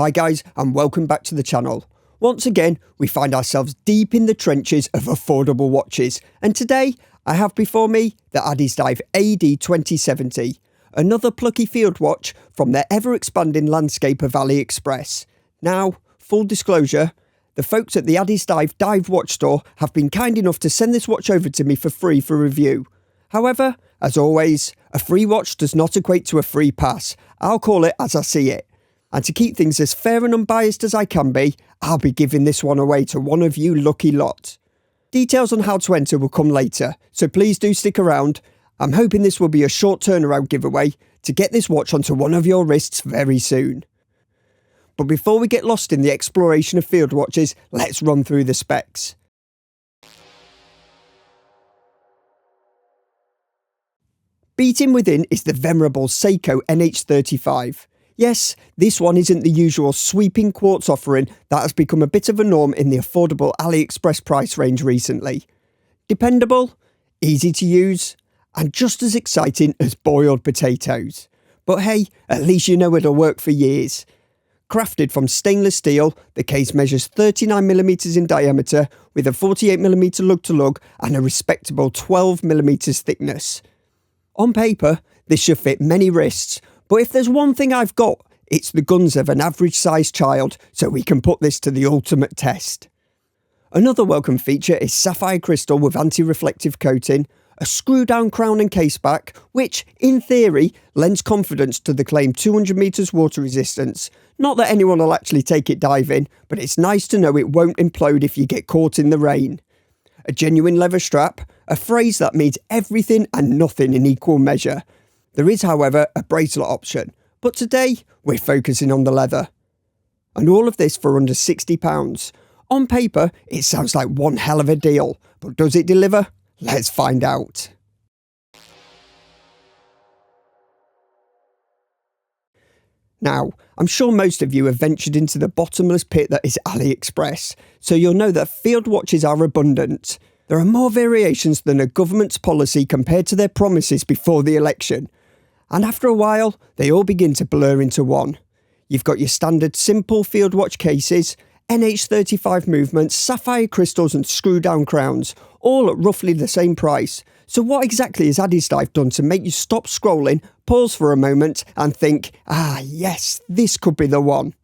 Hi guys, and welcome back to the channel. Once again, we find ourselves deep in the trenches of affordable watches, and today I have before me the Addiesdive AD2070, another plucky field watch from the ever-expanding landscape of AliExpress. Now, full disclosure, the folks at the Addiesdive Dive Watch Store have been kind enough to send this watch over to me for free for review. However, as always, a free watch does not equate to a free pass. I'll call it as I see it. And to keep things as fair and unbiased as I can be, I'll be giving this one away to one of you lucky lot. Details on how to enter will come later, so please do stick around. I'm hoping this will be a short turnaround giveaway to get this watch onto one of your wrists very soon. But before we get lost in the exploration of field watches, let's run through the specs. Beating within is the venerable Seiko NH35. Yes, this one isn't the usual sweeping quartz offering that has become a bit of a norm in the affordable AliExpress price range recently. Dependable, easy to use, and just as exciting as boiled potatoes. But hey, at least you know it'll work for years. Crafted from stainless steel, the case measures 39mm in diameter with a 48mm lug-to-lug and a respectable 12mm thickness. On paper, this should fit many wrists, but if there's one thing I've got, it's the guns of an average-sized child, so we can put this to the ultimate test. Another welcome feature is sapphire crystal with anti-reflective coating, a screw-down crown and case back, which, in theory, lends confidence to the claimed 200 metres water resistance. Not that anyone will actually take it diving, but it's nice to know it won't implode if you get caught in the rain. A genuine leather strap, a phrase that means everything and nothing in equal measure. There is, however, a bracelet option, but today we're focusing on the leather. And all of this for under £60. On paper, it sounds like one hell of a deal, but does it deliver? Let's find out. Now, I'm sure most of you have ventured into the bottomless pit that is AliExpress, so you'll know that field watches are abundant. There are more variations than a government's policy compared to their promises before the election. And after a while, they all begin to blur into one. You've got your standard simple field watch cases, NH35 movements, sapphire crystals and screw-down crowns, all at roughly the same price. So what exactly has Addiesdive done to make you stop scrolling, pause for a moment and think, yes, this could be the one?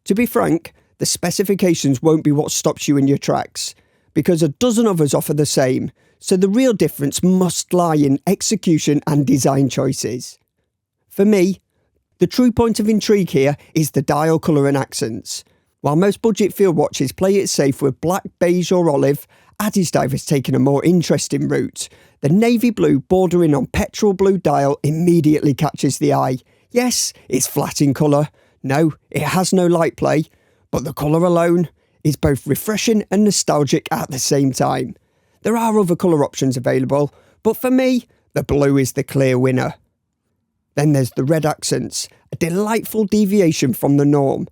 To be frank, the specifications won't be what stops you in your tracks, because a dozen others offer the same, so the real difference must lie in execution and design choices. For me, the true point of intrigue here is the dial colour and accents. While most budget field watches play it safe with black, beige or olive, Addiesdive has taken a more interesting route. The navy blue bordering on petrol blue dial immediately catches the eye. Yes, it's flat in colour. No, it has no light play, but the colour alone is both refreshing and nostalgic at the same time. There are other colour options available, but for me, the blue is the clear winner. Then there's the red accents, a delightful deviation from the norm.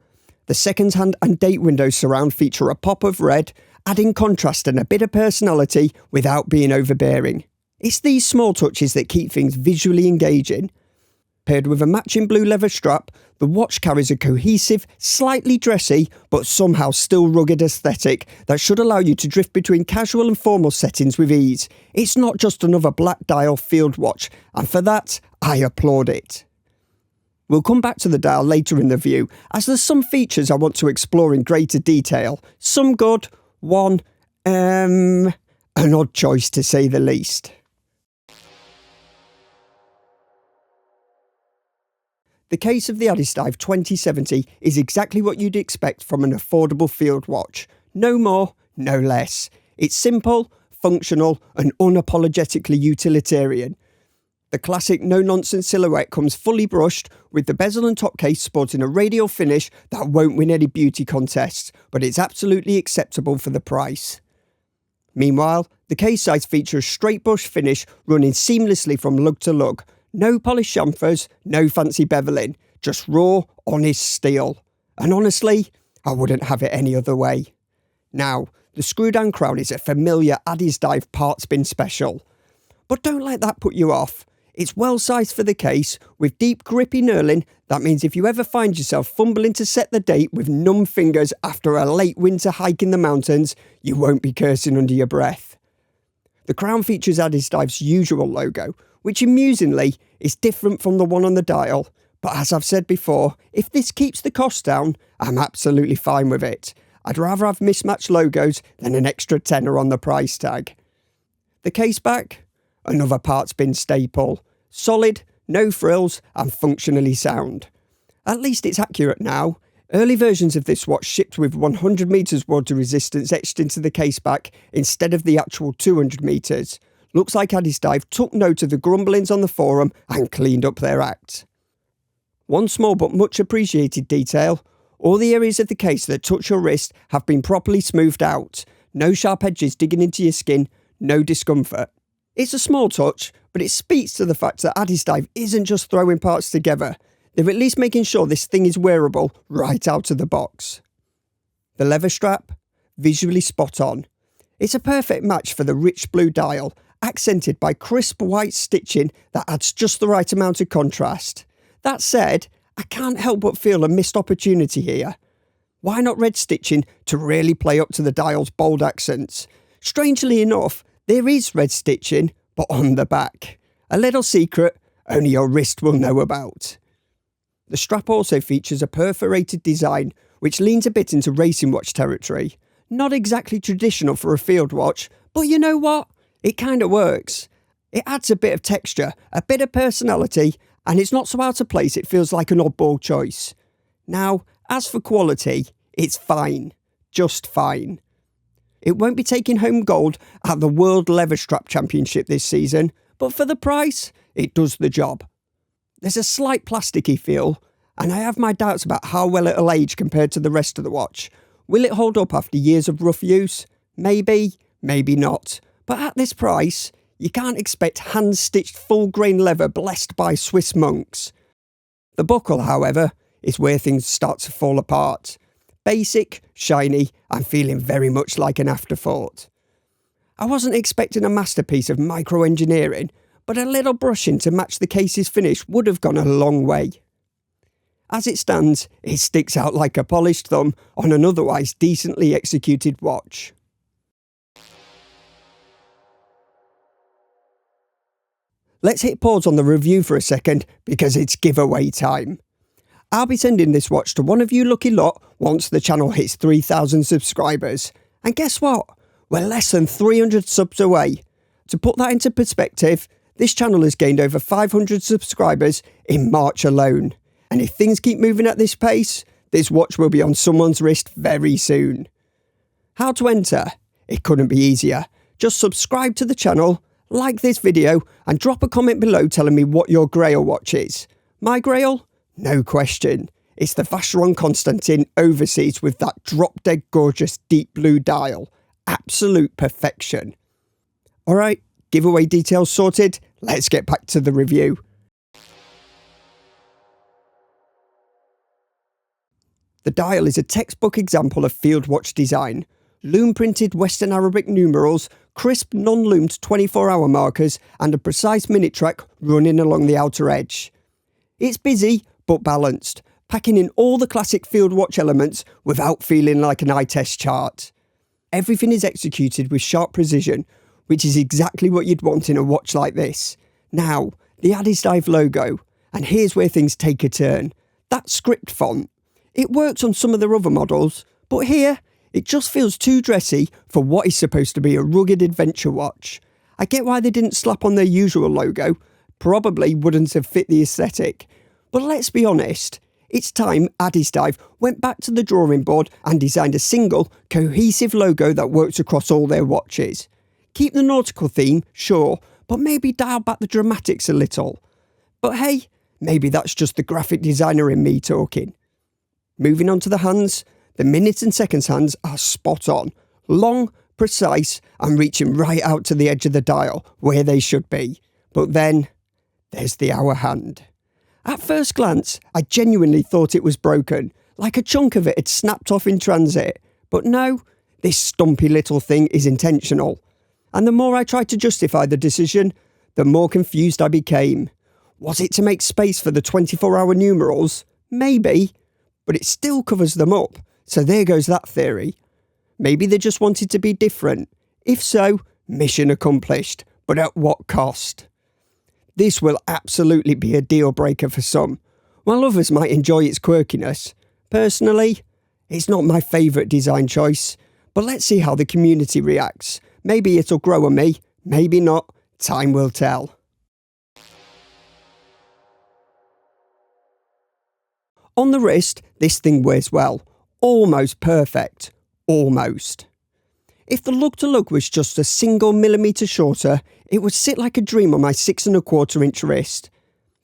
The second-hand and date window surround feature a pop of red, adding contrast and a bit of personality without being overbearing. It's these small touches that keep things visually engaging. Paired with a matching blue leather strap, the watch carries a cohesive, slightly dressy, but somehow still rugged aesthetic that should allow you to drift between casual and formal settings with ease. It's not just another black dial field watch, and for that, I applaud it. We'll come back to the dial later in the view, as there's some features I want to explore in greater detail. Some good, one, an odd choice to say the least. The case of the Addiesdive 2070 is exactly what you'd expect from an affordable field watch. No more, no less. It's simple, functional, and unapologetically utilitarian. The classic no-nonsense silhouette comes fully brushed, with the bezel and top case sporting a radial finish that won't win any beauty contests, but it's absolutely acceptable for the price. Meanwhile, the case sides feature a straight brush finish running seamlessly from lug to lug. No polished chamfers, no fancy beveling, just raw, honest steel. And honestly, I wouldn't have it any other way. Now, the screw-down crown is a familiar Addiesdive parts bin special. But don't let that put you off. It's well sized for the case, with deep grippy knurling. That means if you ever find yourself fumbling to set the date with numb fingers after a late winter hike in the mountains, you won't be cursing under your breath. The crown features Addiesdive's usual logo, which amusingly is different from the one on the dial. But as I've said before, if this keeps the cost down, I'm absolutely fine with it. I'd rather have mismatched logos than an extra tenner on the price tag. The case back? Another parts bin staple. Solid, no frills, and functionally sound. At least it's accurate now. Early versions of this watch shipped with 100 metres water resistance etched into the case back instead of the actual 200 metres. Looks like Addiesdive took note of the grumblings on the forum and cleaned up their act. One small but much appreciated detail: all the areas of the case that touch your wrist have been properly smoothed out. No sharp edges digging into your skin, no discomfort. It's a small touch, but it speaks to the fact that Addiesdive isn't just throwing parts together. They're at least making sure this thing is wearable right out of the box. The leather strap? Visually spot on. It's a perfect match for the rich blue dial, accented by crisp white stitching that adds just the right amount of contrast. That said, I can't help but feel a missed opportunity here. Why not red stitching to really play up to the dial's bold accents? Strangely enough, there is red stitching, but on the back. A little secret only your wrist will know about. The strap also features a perforated design, which leans a bit into racing watch territory. Not exactly traditional for a field watch, but you know what? It kind of works. It adds a bit of texture, a bit of personality, and it's not so out of place it feels like an oddball choice. Now, as for quality, it's fine. Just fine. It won't be taking home gold at the World Leather Strap Championship this season, but for the price, it does the job. There's a slight plasticky feel, and I have my doubts about how well it'll age compared to the rest of the watch. Will it hold up after years of rough use? Maybe, maybe not. But at this price, you can't expect hand-stitched full-grain leather blessed by Swiss monks. The buckle, however, is where things start to fall apart. Basic, shiny, and feeling very much like an afterthought. I wasn't expecting a masterpiece of micro-engineering, but a little brushing to match the case's finish would have gone a long way. As it stands, it sticks out like a polished thumb on an otherwise decently executed watch. Let's hit pause on the review for a second because it's giveaway time. I'll be sending this watch to one of you lucky lot once the channel hits 3,000 subscribers. And guess what? We're less than 300 subs away. To put that into perspective, this channel has gained over 500 subscribers in March alone. And if things keep moving at this pace, this watch will be on someone's wrist very soon. How to enter? It couldn't be easier. Just subscribe to the channel, like this video, and drop a comment below telling me what your grail watch is. My grail? No question. It's the Vacheron Constantin Overseas with that drop-dead gorgeous deep blue dial. Absolute perfection. Alright, giveaway details sorted. Let's get back to the review. The dial is a textbook example of field watch design. Loom-printed Western Arabic numerals, crisp non-loomed 24-hour markers, and a precise minute track running along the outer edge. It's busy, but balanced, packing in all the classic field watch elements without feeling like an eye test chart. Everything is executed with sharp precision, which is exactly what you'd want in a watch like this. Now, the Addiesdive logo, and here's where things take a turn. That script font. It works on some of their other models, but here, it just feels too dressy for what is supposed to be a rugged adventure watch. I get why they didn't slap on their usual logo, probably wouldn't have fit the aesthetic. But let's be honest, it's time Addiesdive went back to the drawing board and designed a single, cohesive logo that works across all their watches. Keep the nautical theme, sure, but maybe dial back the dramatics a little. But hey, maybe that's just the graphic designer in me talking. Moving on to the hands, the minutes and seconds hands are spot on. Long, precise, and reaching right out to the edge of the dial, where they should be. But then, there's the hour hand. At first glance, I genuinely thought it was broken, like a chunk of it had snapped off in transit. But no, this stumpy little thing is intentional. And the more I tried to justify the decision, the more confused I became. Was it to make space for the 24-hour numerals? Maybe, but it still covers them up, so there goes that theory. Maybe they just wanted to be different. If so, mission accomplished, but at what cost? This will absolutely be a deal breaker for some, while others might enjoy its quirkiness. Personally, it's not my favourite design choice, but let's see how the community reacts. Maybe it'll grow on me, maybe not. Time will tell. On the wrist, this thing wears well. Almost perfect. Almost. If the lug-to-lug was just a single millimetre shorter, it would sit like a dream on my 6¼ inch wrist.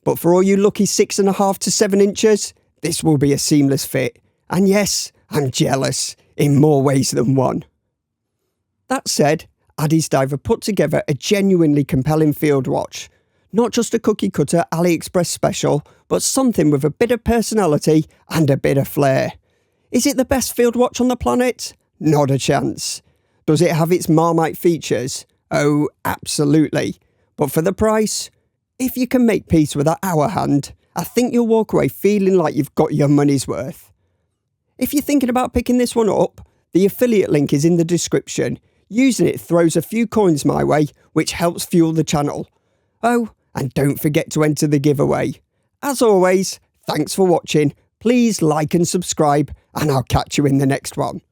But for all you lucky 6½ to 7 inches, this will be a seamless fit. And yes, I'm jealous, in more ways than one. That said, Addiesdive have put together a genuinely compelling field watch. Not just a cookie-cutter AliExpress special, but something with a bit of personality and a bit of flair. Is it the best field watch on the planet? Not a chance. Does it have its Marmite features? Oh, absolutely. But for the price, if you can make peace with that hour hand, I think you'll walk away feeling like you've got your money's worth. If you're thinking about picking this one up, the affiliate link is in the description. Using it throws a few coins my way, which helps fuel the channel. Oh, and don't forget to enter the giveaway. As always, thanks for watching. Please like and subscribe, and I'll catch you in the next one.